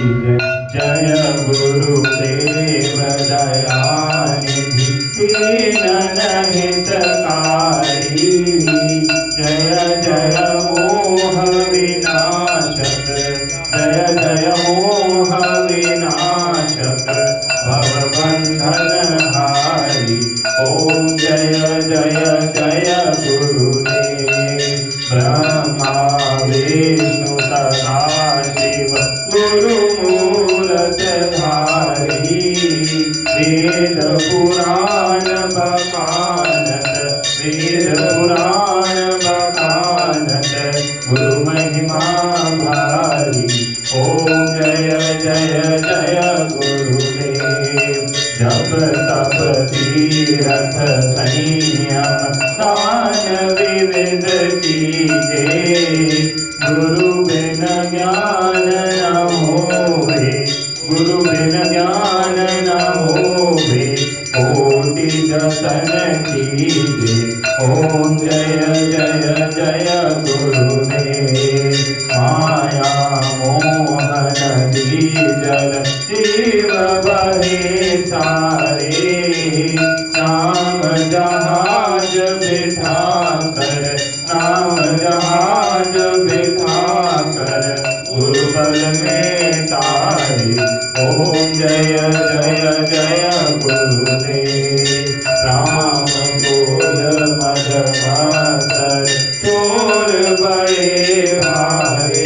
जय गुरुदेव दयानिधि दीनन हितकारी। जय जय मोह विनाशक, जय जय मोह विनाशक, भवबंधन हारी। ओम जय जय जय गुरुदेव। ब्रह्मा विष्णु तथा शिव गुरुमूर्त धारी। वेद पुराण बखानत, वेद पुराण बखानत, गुरु महिमा भारी। ओम जय जय जय गुरुदेव। जप तप तीरथ संयम दान विविध कीजे। गुरु बिन ज्ञान न होवे, गुरु बिन ज्ञान न होवे, कोटि जतन कीजे। ओम जय जय जय गुरुदेव। माया मोहन बीजल जीव बहे सारे। नाम जहाज बिठा कर, नाम जहाज बिठा कर, गुरुबल में तारे। ओम जय जय जय गुरुदेव। राम बोल मद मातर, चोर बड़े भारे।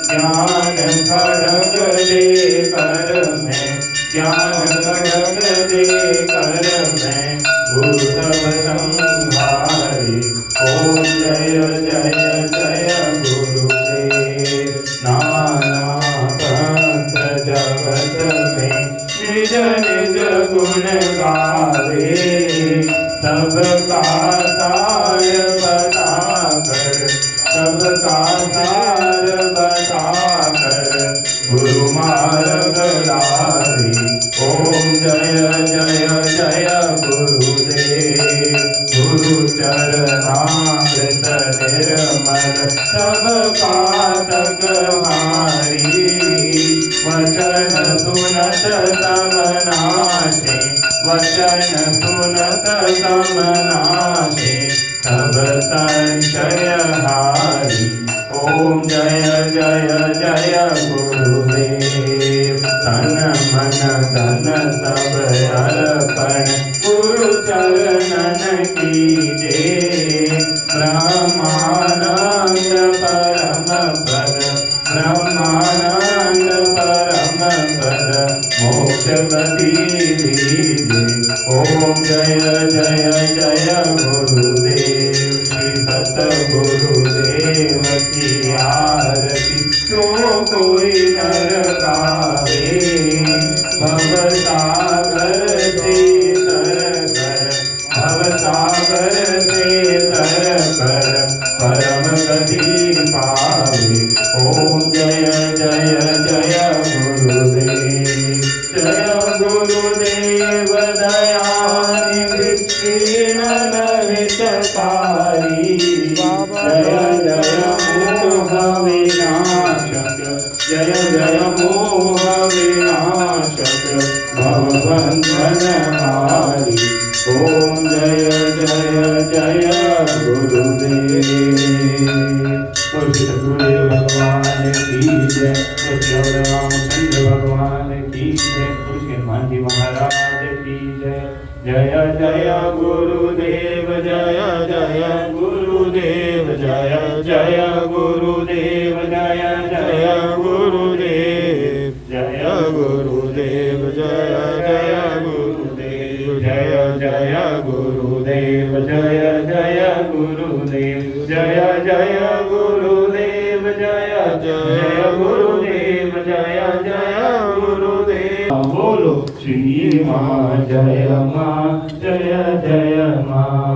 ज्ञान खड़ग दे कर मैं, ज्ञान खड़ग दे कर मैं, गुरु सब संहारे। ओम जय जय जय गुरुदेव। नाना पंथ जगत में निज निज गुण गावे। सबका सार बता कर, सबका सार बता कर, गुरु मार्ग लावे। ओम जय जय जय गुरुदेव। गुरु चरणामृत निर्मल सब पातक हारी। वचन सुनत सब नाशे, वचन सुनत सब नाशे, सब संशय हारी। ओम जय जय जय गुरुदेव। तन मन धन सब अर्पण गुरु चरणन कीजे। ब्रह्मानंद परम पद, ब्रह्मानंद परम पद, मोक्ष गति दीजे। ओम जय जय जय गुरुदेव। श्री सतगुरुदेव की आरती तो कोई नर गावे। भवसागर से तर कर, भवसागर से तर कर, परम गति पावे। ओम जय जय जय गुरुदेव। जय गुरुदेव दयानिधि दीनन हितकारी। जय जय मोह विनाशक, जय जय मोह विनाशक, भवबंधन हारी। ओम जय जय जय गुरुदेव। गुरुदेव भगवान की जय। रामचंद्र भगवान की जय। हनुमान जी महाराज की जय। जय जय गुरुदेव, जय जय गुरुदेव, जय जय गुरुदेव, जय जय गुरुदेव, जय गुरुदेव, जय जय गुरुदेव, जय जय गुरुदेव, जय जय गुरुदेव, जय जय गुरुदेव, जय जय गुरुदेव, जय जय गुरुदेव। बोलो श्री माँ जय माँ, जय जय माँ।